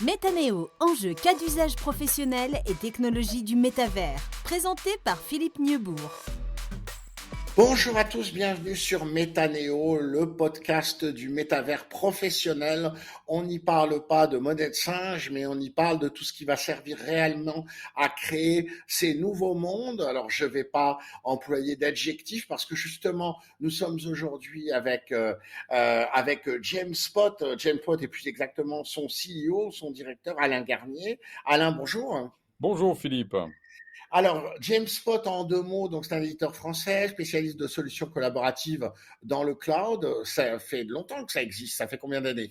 Métanéo, enjeux, cas d'usage professionnel et technologie du métavers. Présenté par Philippe Nieuwboer. Bonjour à tous, bienvenue sur Métanéo, le podcast du métavers professionnel. On n'y parle pas de monnaie de singe, mais on y parle de tout ce qui va servir réellement à créer ces nouveaux mondes. Alors, je ne vais pas employer d'adjectifs parce que justement, nous sommes aujourd'hui avec James Pot. James Pot et plus exactement son CEO, son directeur Alain Garnier. Alain, bonjour. Bonjour Philippe. Alors, James Pot, en deux mots, donc c'est un éditeur français, spécialiste de solutions collaboratives dans le cloud. Ça fait longtemps que ça existe. Ça fait combien d'années?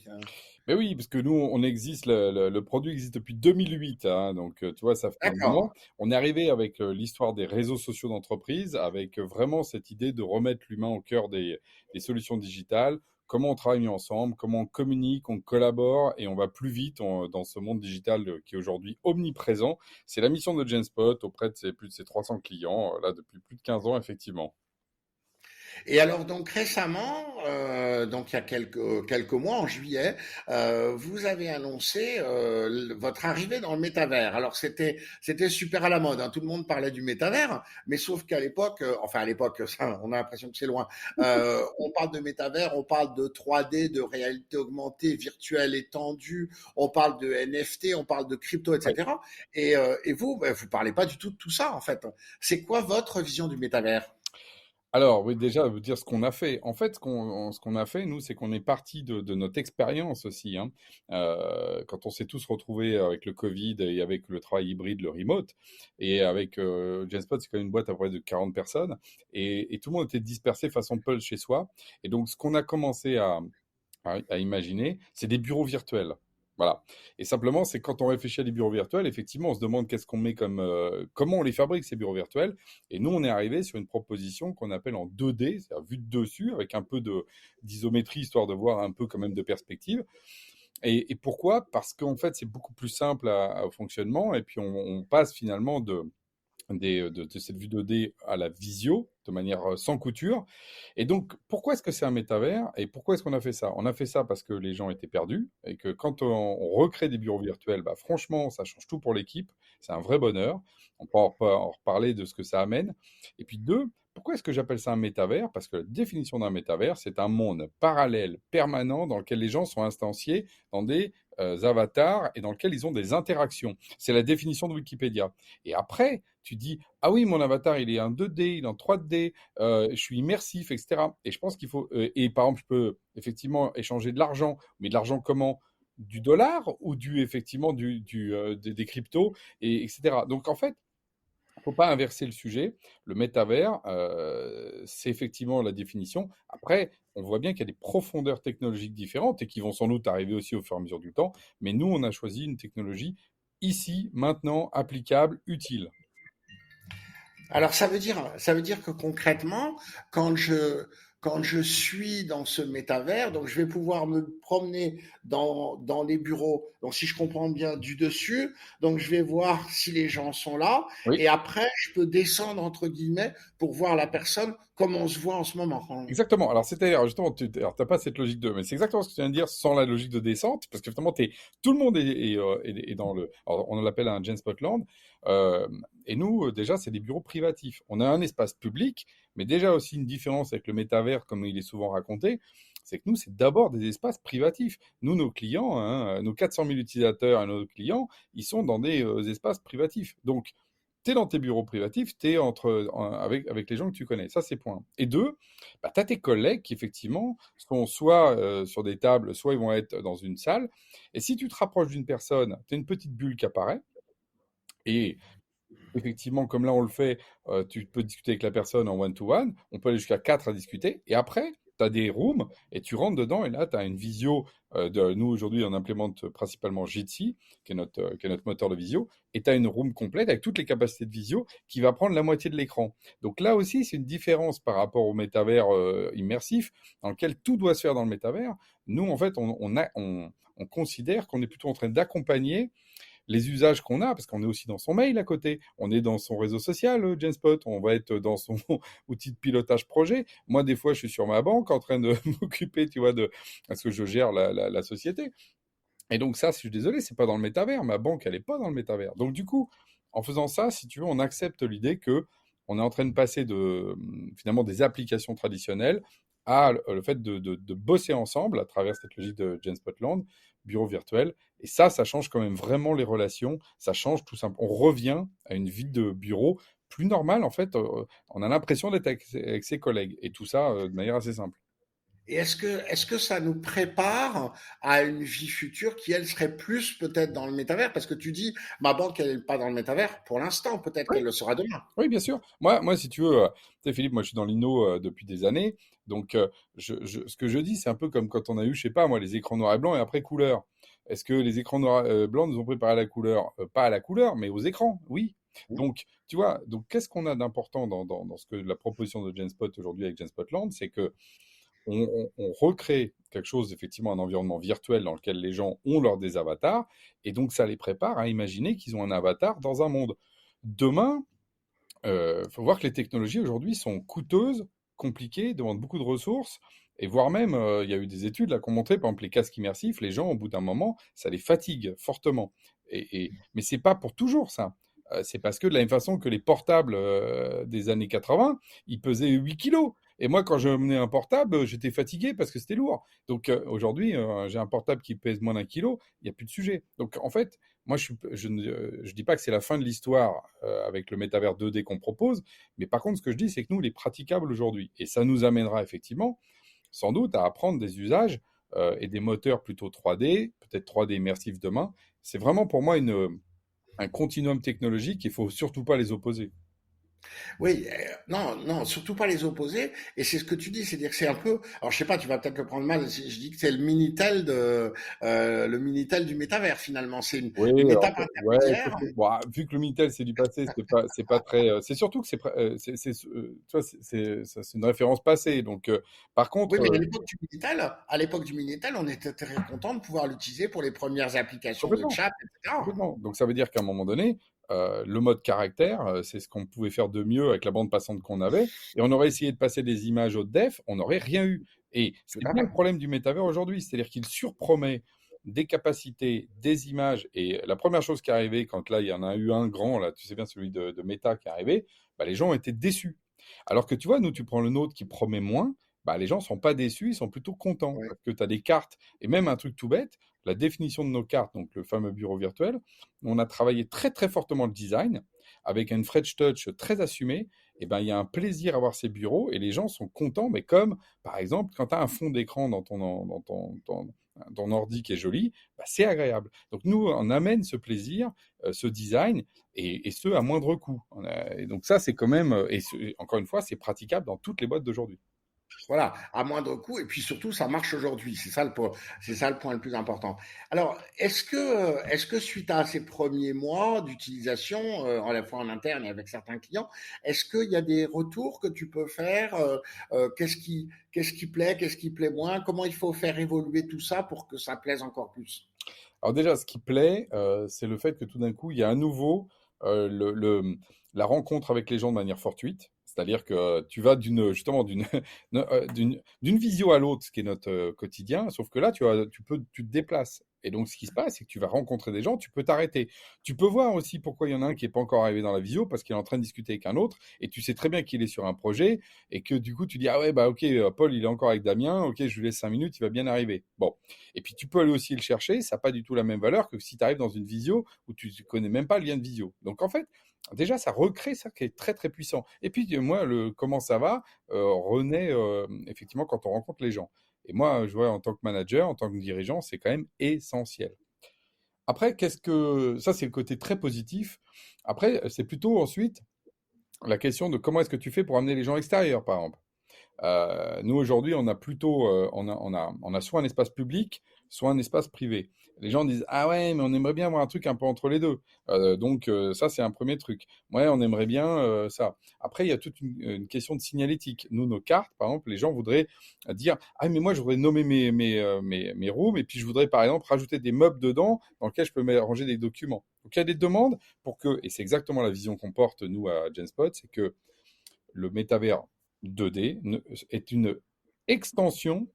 Mais oui, parce que nous, on existe, le produit existe depuis 2008, hein, donc tu vois, ça fait un D'accord. moment. On est arrivé avec l'histoire des réseaux sociaux d'entreprise, avec vraiment cette idée de remettre l'humain au cœur des solutions digitales. Comment on travaille mieux ensemble, comment on communique, on collabore et on va plus vite dans ce monde digital qui est aujourd'hui omniprésent. C'est la mission de Genspot auprès de plus de ses 300 clients, là, depuis plus de 15 ans, effectivement. Et alors donc récemment, donc il y a quelques mois, en juillet, vous avez annoncé votre arrivée dans le métavers. Alors c'était super à la mode, hein. Tout le monde parlait du métavers, mais sauf qu'à l'époque, enfin à l'époque, ça, on a l'impression que c'est loin. On parle de métavers, on parle de 3D, de réalité augmentée, virtuelle étendue, on parle de NFT, on parle de crypto, etc. Et vous, vous parlez pas du tout de tout ça en fait. C'est quoi votre vision du métavers? Alors, oui, déjà, vous dire ce qu'on a fait. En fait, ce qu'on a fait, nous, c'est qu'on est parti de notre expérience aussi, hein. Quand on s'est tous retrouvés avec le Covid et avec le travail hybride, le remote, et avec Genspot, c'est quand même une boîte à peu près de 40 personnes, et tout le monde était dispersé façon Pulse chez soi. Et donc, ce qu'on a commencé à imaginer, c'est des bureaux virtuels. Voilà. Et simplement, c'est quand on réfléchit à des bureaux virtuels, effectivement, on se demande qu'est-ce qu'on met comment on les fabrique, ces bureaux virtuels. Et nous, on est arrivé sur une proposition qu'on appelle en 2D, c'est-à-dire vue de dessus, avec un peu d'isométrie, histoire de voir un peu quand même de perspective. Et pourquoi? Parce qu'en fait, c'est beaucoup plus simple au fonctionnement. Et puis, on passe finalement de cette vue 2D à la visio, de manière sans couture. Et donc, pourquoi est-ce que c'est un métavers et pourquoi est-ce qu'on a fait ça? On a fait ça parce que les gens étaient perdus et que quand on recrée des bureaux virtuels, bah, franchement, ça change tout pour l'équipe. C'est un vrai bonheur. On peut en reparler de ce que ça amène. Et puis deux, pourquoi est-ce que j'appelle ça un métavers? Parce que la définition d'un métavers, c'est un monde parallèle, permanent, dans lequel les gens sont instanciés dans des avatars et dans lequel ils ont des interactions. C'est la définition de Wikipédia. Et après, tu dis, ah oui, mon avatar, il est en 2D, il est en 3D, je suis immersif, etc. Et je pense qu'il faut, et par exemple, je peux effectivement échanger de l'argent, mais de l'argent comment? Du dollar ou effectivement des cryptos, etc. Donc en fait, il ne faut pas inverser le sujet. Le métavers, c'est effectivement la définition. Après, on voit bien qu'il y a des profondeurs technologiques différentes et qui vont sans doute arriver aussi au fur et à mesure du temps. Mais nous, on a choisi une technologie ici, maintenant, applicable, utile. Alors ça veut dire que concrètement, quand je quand je suis dans ce métavers, donc je vais pouvoir me promener dans les bureaux. Donc si je comprends bien du dessus, donc je vais voir si les gens sont là Oui. et après je peux descendre entre guillemets pour voir la personne comme on se voit en ce moment. Exactement. Alors, alors, justement, t'as pas cette logique mais c'est exactement ce que tu viens de dire sans la logique de descente, parce que finalement, tout le monde est dans alors, on l'appelle un Genspotland. Et nous, déjà, c'est des bureaux privatifs. On a un espace public, mais déjà aussi une différence avec le métavers, comme il est souvent raconté, c'est que nous, c'est d'abord des espaces privatifs. Nous, nos clients, hein, nos 400 000 utilisateurs et nos clients, ils sont dans des espaces privatifs. Donc, tu es dans tes bureaux privatifs, tu es avec les gens que tu connais. Ça, c'est point. Et deux, bah, tu as tes collègues qui, effectivement, sont soit sur des tables, soit ils vont être dans une salle. Et si tu te rapproches d'une personne, tu as une petite bulle qui apparaît. Et effectivement, comme là on le fait, tu peux discuter avec la personne en one-to-one. On peut aller jusqu'à 4 à discuter. Et après, tu as des rooms et tu rentres dedans. Et là, tu as une visio. Nous, aujourd'hui, on implémente principalement Jitsi, qui est notre moteur de visio. Et tu as une room complète avec toutes les capacités de visio qui va prendre la moitié de l'écran. Donc là aussi, c'est une différence par rapport au métavers immersif, dans lequel tout doit se faire dans le métavers. Nous, en fait, on considère qu'on est plutôt en train d'accompagner les usages qu'on a, parce qu'on est aussi dans son mail à côté, on est dans son réseau social, Genspot, on va être dans son outil de pilotage projet. Moi, des fois, je suis sur ma banque en train de m'occuper, tu vois, parce que je gère la société. Et donc ça, je suis désolé, c'est pas dans le métavers. Ma banque, elle est pas dans le métavers. Donc du coup, en faisant ça, si tu veux, on accepte l'idée que on est en train de passer de finalement des applications traditionnelles à le fait de bosser ensemble à travers cette logique de Jane Spotland, bureau virtuel. Et ça change quand même vraiment les relations. Ça change tout simplement. On revient à une vie de bureau plus normale. En fait, on a l'impression d'être avec ses collègues. Et tout ça de manière assez simple. Et est-ce que ça nous prépare à une vie future qui, elle, serait plus peut-être dans le métavers? Parce que tu dis, ma banque, elle n'est pas dans le métavers pour l'instant, peut-être Oui, qu'elle le sera demain. oui, bien sûr. Moi, si tu veux, tu sais, Philippe, moi, je suis dans l'inno depuis des années. Donc, ce que je dis, c'est un peu comme quand on a eu, je sais pas, moi, les écrans noir et blanc et après couleur. Est-ce que les écrans noirs blancs nous ont préparé à la couleur? Pas à la couleur, mais aux écrans, oui. Donc, tu vois, donc qu'est-ce qu'on a d'important dans ce que la proposition de GenSpot aujourd'hui avec GenSpotland, c'est que on recrée quelque chose, effectivement, un environnement virtuel dans lequel les gens ont des avatars, et donc ça les prépare à imaginer qu'ils ont un avatar dans un monde. Demain, faut voir que les technologies aujourd'hui sont coûteuses, compliquées, demandent beaucoup de ressources, et voire même, il y a eu des études là qui ont montré, par exemple, les casques immersifs, les gens, au bout d'un moment, ça les fatigue fortement. Mais c'est pas pour toujours ça. C'est parce que de la même façon que les portables des années 80, ils pesaient 8 kilos. Et moi, quand je menais un portable, j'étais fatigué parce que c'était lourd. Donc aujourd'hui, j'ai un portable qui pèse moins d'1 kilo, il n'y a plus de sujet. Donc en fait, moi, je dis pas que c'est la fin de l'histoire avec le métavers 2D qu'on propose, mais par contre, ce que je dis, c'est que nous, il est praticable aujourd'hui. Et ça nous amènera effectivement, sans doute, à apprendre des usages et des moteurs plutôt 3D, peut-être 3D immersif demain. C'est vraiment pour moi un continuum technologique, il ne faut surtout pas les opposer. Oui, non, non, surtout pas les opposer. Et c'est ce que tu dis, c'est-à-dire que c'est un peu. Alors je sais pas, tu vas peut-être le prendre mal. Si je dis que c'est le minitel du métavers finalement. C'est Oui, une alors, étape ouais, intermédiaire. bon, vu que le Minitel c'est du passé, c'est pas très. C'est surtout que tu vois, c'est une référence passée. Donc, par Oui, contre, mais à l'époque du Minitel, on était très content de pouvoir l'utiliser pour les premières applications de complètement. chat, etc. Complètement. Donc ça veut dire qu'à un moment donné, le mode caractère, c'est ce qu'on pouvait faire de mieux avec la bande passante qu'on avait. Et on aurait essayé de passer des images haute def, on n'aurait rien eu. Et Tout c'est à bien le fait. problème du métavers aujourd'hui, c'est-à-dire qu'il surpromet des capacités, des images. Et la première chose qui est arrivée, quand là, il y en a eu un grand, là, tu sais bien, celui de Meta qui est arrivé, bah, les gens ont été déçus. Alors que tu vois, nous, tu prends le nôtre qui promet moins, bah, les gens ne sont pas déçus, ils sont plutôt contents. Oui. Parce que tu as des cartes, et même un truc tout bête, la définition de nos cartes, donc le fameux bureau virtuel, on a travaillé très très fortement le design, avec une French touch très assumée, et ben il y a un plaisir à voir ces bureaux, et les gens sont contents, mais comme par exemple quand tu as un fond d'écran dans ton ordi qui est joli, bah, c'est agréable. Donc nous, on amène ce plaisir, ce design, et ce à moindre coût. Et donc ça, c'est quand même, encore une fois, c'est praticable dans toutes les boîtes d'aujourd'hui. Voilà, à moindre coût, et puis surtout, ça marche aujourd'hui. C'est ça le point le plus important. Alors, est-ce que suite à ces premiers mois d'utilisation, à la fois en interne et avec certains clients, est-ce qu'il y a des retours que tu peux faire? Qu'est-ce qui plaît, qu'est-ce qui plaît moins? Comment il faut faire évoluer tout ça pour que ça plaise encore plus? Alors déjà, ce qui plaît, c'est le fait que tout d'un coup, il y a à nouveau euh, le, le- la rencontre avec les gens de manière fortuite. C'est-à-dire que tu vas justement d'une visio à l'autre, ce qui est notre quotidien, sauf que là, tu te déplaces. Et donc, ce qui se passe, c'est que tu vas rencontrer des gens, tu peux t'arrêter. Tu peux voir aussi pourquoi il y en a un qui n'est pas encore arrivé dans la visio, parce qu'il est en train de discuter avec un autre, et tu sais très bien qu'il est sur un projet, et que du coup, tu dis, ah ouais, bah ok, Paul, il est encore avec Damien, ok, je lui laisse 5 minutes, il va bien arriver. Bon. Et puis tu peux aller aussi le chercher, ça n'a pas du tout la même valeur que si tu arrives dans une visio où tu ne connais même pas le lien de visio. Donc en fait, déjà, ça recrée ça qui est très très puissant. Et puis moi, le comment ça va renaît effectivement quand on rencontre les gens. Et moi, je vois en tant que manager, en tant que dirigeant, c'est quand même essentiel. Après, ça, c'est le côté très positif. Après, c'est plutôt ensuite la question de comment est-ce que tu fais pour amener les gens extérieurs, par exemple. Nous, aujourd'hui, on a plutôt, on a soit un espace public, soit un espace privé. Les gens disent, ah ouais, mais on aimerait bien avoir un truc un peu entre les deux. Donc, ça, c'est un premier truc. Ouais, on aimerait bien ça. Après, il y a toute une question de signalétique. Nous, nos cartes, par exemple, les gens voudraient dire, ah, mais moi, je voudrais nommer mes rooms, et puis je voudrais, par exemple, rajouter des meubles dedans dans lesquels je peux ranger des documents. Donc, il y a des demandes pour que, et c'est exactement la vision qu'on porte, nous, à Genspot, c'est que le métavers 2D est une extension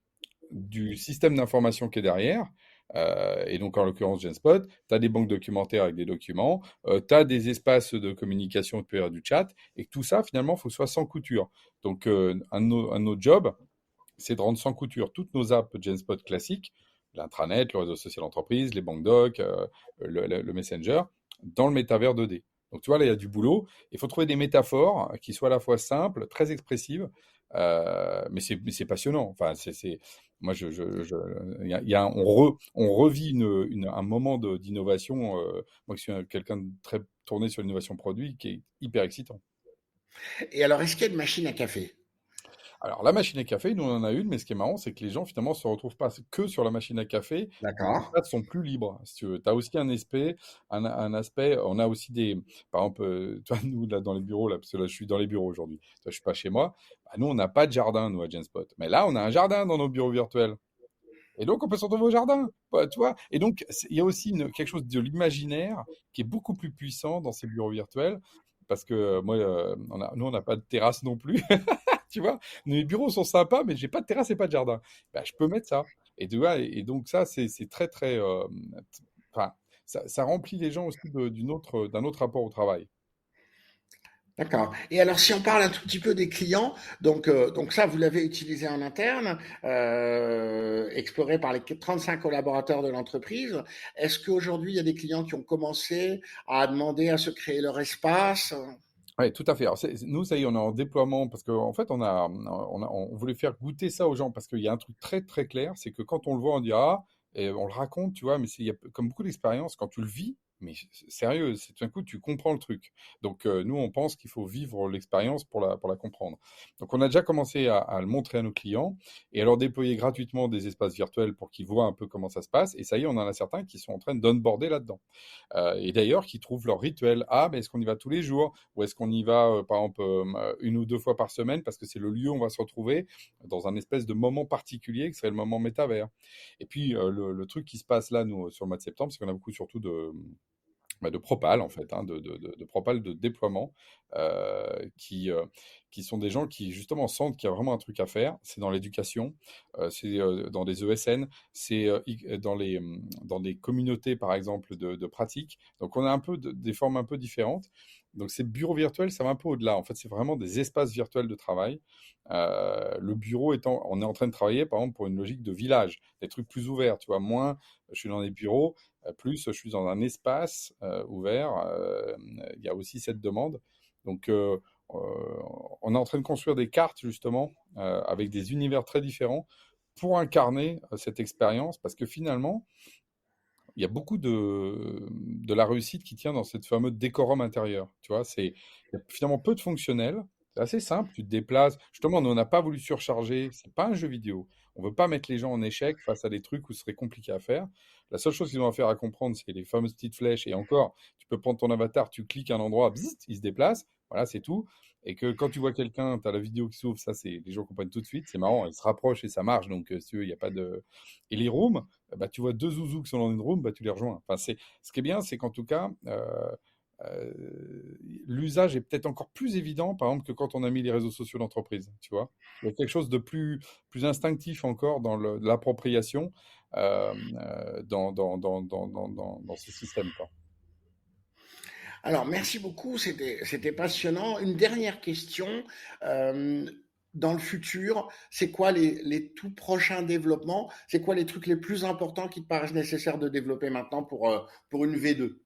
du système d'information qui est derrière, Et donc, en l'occurrence, GenSpot, tu as des banques documentaires avec des documents, tu as des espaces de communication, tu peux faire du chat, et tout ça, finalement, il faut que ce soit sans couture. Donc, un de nos jobs, c'est de rendre sans couture toutes nos apps GenSpot classiques, l'intranet, le réseau social entreprise, les banques doc, le Messenger, dans le métavers 2D. Donc tu vois, là, il y a du boulot. Il faut trouver des métaphores qui soient à la fois simples, très expressives, mais c'est passionnant. Enfin, moi, on revit un moment d'innovation. Moi, qui suis quelqu'un de très tourné sur l'innovation produit, qui est hyper excitant. Et alors, est-ce qu'il y a une machine à café? Alors, la machine à café, nous, on en a une, mais ce qui est marrant, c'est que les gens, finalement, se retrouvent pas que sur la machine à café. Les D'accord. espaces sont plus libres, si tu veux. Tu as aussi un aspect, on a aussi par exemple, toi, nous, là, dans les bureaux, là, parce que là, je suis dans les bureaux aujourd'hui, toi, je suis pas chez moi. Bah, nous, on n'a pas de jardin, nous, à Genspot. Mais là, on a un jardin dans nos bureaux virtuels. Et donc, on peut se retrouver au jardin, bah, tu vois. Et donc, il y a aussi quelque chose de l'imaginaire qui est beaucoup plus puissant dans ces bureaux virtuels. Parce que moi, nous, on n'a pas de terrasse non plus. Tu vois, mes bureaux sont sympas, mais j'ai pas de terrasse et pas de jardin. Bah, je peux mettre ça. Et tu vois, et donc ça, c'est très, très. Enfin, ça remplit les gens aussi d'un autre rapport au travail. D'accord. Et alors, si on parle un tout petit peu des clients, donc ça, vous l'avez utilisé en interne, exploré par les 35 collaborateurs de l'entreprise. Est-ce qu'aujourd'hui, il y a des clients qui ont commencé à demander à se créer leur espace? Oui, tout à fait. Alors, nous, ça y est, on est en déploiement parce qu'en fait, on voulait faire goûter ça aux gens parce qu'il y a un truc très, très clair, c'est que quand on le voit, on dit ah, et on le raconte, tu vois, mais il y a comme beaucoup d'expériences, quand tu le vis, mais sérieux, c'est tout d'un coup, tu comprends le truc. Donc, nous, on pense qu'il faut vivre l'expérience pour la comprendre. Donc, on a déjà commencé à le montrer à nos clients et à leur déployer gratuitement des espaces virtuels pour qu'ils voient un peu comment ça se passe. Et ça y est, on en a certains qui sont en train d'onboarder là-dedans. Et d'ailleurs, qui trouvent leur rituel. Ah, mais est-ce qu'on y va tous les jours? Ou est-ce qu'on y va, par exemple, une ou deux fois par semaine parce que c'est le lieu où on va se retrouver dans un espèce de moment particulier qui serait le moment métavers. Et puis, le truc qui se passe là, nous, sur le mois de septembre, c'est qu'on a beaucoup surtout de propales, en fait, hein, de propales de déploiement, euh, qui, euh, qui sont des gens qui, justement, sentent qu'il y a vraiment un truc à faire. C'est dans l'éducation, c'est dans des ESN, c'est dans des communautés, par exemple, de pratiques. Donc, on a un peu des formes un peu différentes. Donc, ces bureaux virtuels, ça va un peu au-delà. En fait, c'est vraiment des espaces virtuels de travail. Le bureau étant, on est en train de travailler, par exemple, pour une logique de village, des trucs plus ouverts, tu vois, moins, je suis dans des bureaux, plus je suis dans un espace ouvert. Il y a aussi cette demande. Donc, euh, on est en train de construire des cartes, justement, avec des univers très différents pour incarner cette expérience, parce que finalement, il y a beaucoup de la réussite qui tient dans cette fameuse décorum intérieur. Tu vois, il y a finalement peu de fonctionnel. C'est assez simple, tu te déplaces. Justement, nous, on n'a pas voulu surcharger. C'est pas un jeu vidéo. On veut pas mettre les gens en échec face à des trucs où ce serait compliqué à faire. La seule chose qu'ils ont à faire à comprendre, c'est les fameuses petites flèches. Et encore, tu peux prendre ton avatar, tu cliques à un endroit, bzzzt, il se déplace. Voilà, c'est tout. Et que quand tu vois quelqu'un, tu as la vidéo qui s'ouvre, ça, c'est les gens comprennent tout de suite. C'est marrant, ils se rapprochent et ça marche. Donc, si tu veux, il n'y a pas de. Et les rooms, bah, tu vois deux zouzous qui sont dans une room, bah, tu les rejoins. Enfin, ce qui est bien, c'est qu'en tout cas, euh, l'usage est peut-être encore plus évident, par exemple, que quand on a mis les réseaux sociaux d'entreprise, tu vois. Il y a quelque chose de plus instinctif encore dans l'appropriation dans ce système, quoi. Alors, merci beaucoup, c'était passionnant. Une dernière question. Euh, Dans le futur, c'est quoi les tout prochains développements? C'est quoi les trucs les plus importants qui te paraissent nécessaires de développer maintenant pour une V2?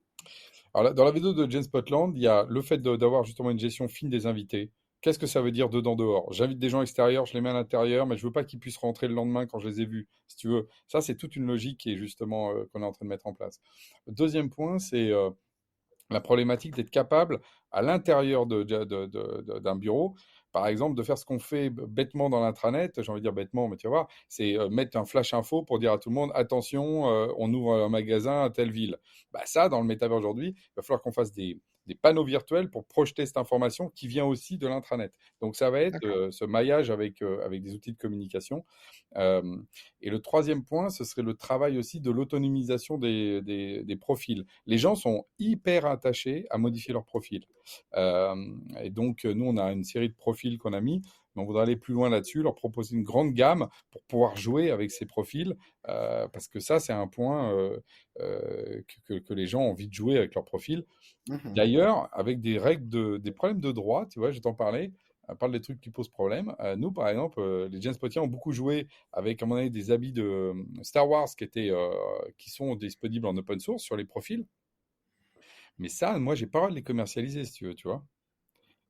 Alors, dans la vidéo de Jane Spotland, il y a le fait d'avoir justement une gestion fine des invités. Qu'est-ce que ça veut dire dedans dehors? J'invite des gens extérieurs, je les mets à l'intérieur, mais je veux pas qu'ils puissent rentrer le lendemain quand je les ai vus, si tu veux. Ça, c'est toute une logique qui est justement qu'on est en train de mettre en place. Le deuxième point, c'est la problématique d'être capable, à l'intérieur d'un bureau, par exemple, de faire ce qu'on fait bêtement dans l'intranet, j'ai envie de dire bêtement, mais tu vas voir, c'est mettre un flash info pour dire à tout le monde, attention, on ouvre un magasin à telle ville. Bah, ça, dans le métavers aujourd'hui, il va falloir qu'on fasse des panneaux virtuels pour projeter cette information qui vient aussi de l'intranet. Donc ça va être D'accord. ce maillage avec des outils de communication. Euh, et le troisième point, ce serait le travail aussi de l'autonomisation des profils. Les gens sont hyper attachés à modifier leur profil. Et donc, nous, on a une série de profils qu'on a mis, mais mais on voudrait aller plus loin là-dessus, leur proposer une grande gamme pour pouvoir jouer avec ces profils, parce que ça, c'est un point que les gens ont envie de jouer avec leur profil. Mhm. D'ailleurs, avec des problèmes de droit, tu vois, je vais t'en parler. On parle des trucs qui posent problème. Nous, par exemple, les Gensportiens ont beaucoup joué avec, à mon avis, des habits de Star Wars qui sont disponibles en open source sur les profils. Mais ça, moi, j'ai pas le droit de les commercialiser, si tu vois.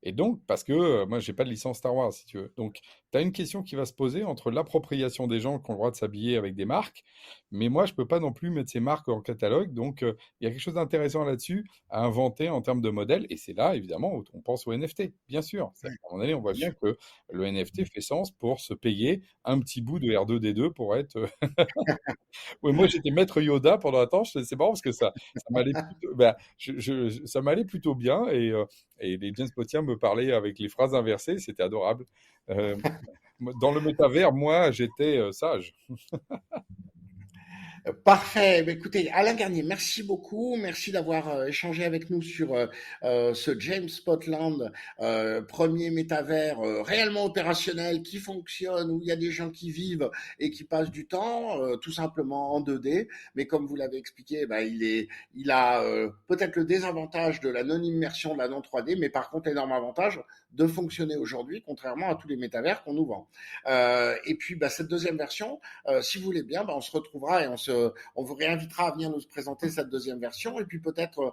Et donc, parce que moi, j'ai pas de licence Star Wars, si tu veux. Donc, tu as une question qui va se poser entre l'appropriation des gens qui ont le droit de s'habiller avec des marques, mais moi, je peux pas non plus mettre ces marques en catalogue. Donc, il y a quelque chose d'intéressant là-dessus à inventer en termes de modèles. Et c'est là, évidemment, où on pense au NFT, bien sûr. À un moment donné, on voit bien que le NFT fait sens pour se payer un petit bout de R2D2 pour être oui, moi j'étais maître Yoda pendant un temps. C'est marrant parce que ça m'allait plutôt, ben, ça m'allait plutôt bien et les James Potiens me parlaient avec les phrases inversées. C'était adorable. Euh, Dans le métavers, moi j'étais sage. Parfait. Ben, écoutez, Alain Garnier, merci beaucoup. Merci d'avoir échangé avec nous sur ce James Spotland, premier métavers réellement opérationnel qui fonctionne, où il y a des gens qui vivent et qui passent du temps, tout simplement en 2D. Mais comme vous l'avez expliqué, ben, il a peut-être le désavantage de la non-immersion, de la non-3D, mais par contre l'énorme avantage de fonctionner aujourd'hui, contrairement à tous les métavers qu'on nous vend. Et puis, ben, cette deuxième version, si vous voulez bien, ben, on se retrouvera et on vous réinvitera à venir nous présenter cette deuxième version. Et puis peut-être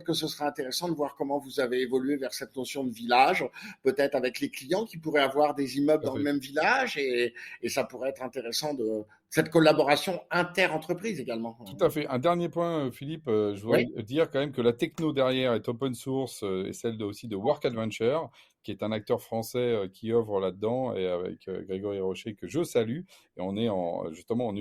que ce sera intéressant de voir comment vous avez évolué vers cette notion de village, peut-être avec les clients qui pourraient avoir des immeubles Tout à dans le fait. même village. Et ça pourrait être intéressant de cette collaboration inter-entreprise également. Tout à fait. Un dernier point, Philippe, je voudrais Oui, dire quand même que la techno derrière est open source et celle aussi de Work Adventure, qui est un acteur français qui œuvre là-dedans, et avec Grégory Rocher, que je salue. Et justement,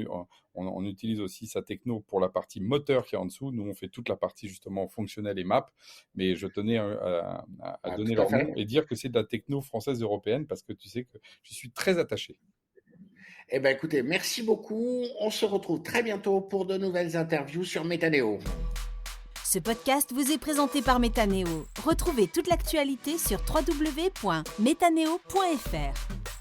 on utilise aussi sa techno pour la partie moteur qui est en dessous. Nous, on fait toute la partie justement fonctionnelle et map. Mais je tenais à donner tout à leur nom fait. et dire que c'est de la techno française européenne parce que tu sais que je suis très attaché. Eh bien, écoutez, merci beaucoup. On se retrouve très bientôt pour de nouvelles interviews sur Métanéo. Ce podcast vous est présenté par Métanéo. Retrouvez toute l'actualité sur www.metaneo.fr.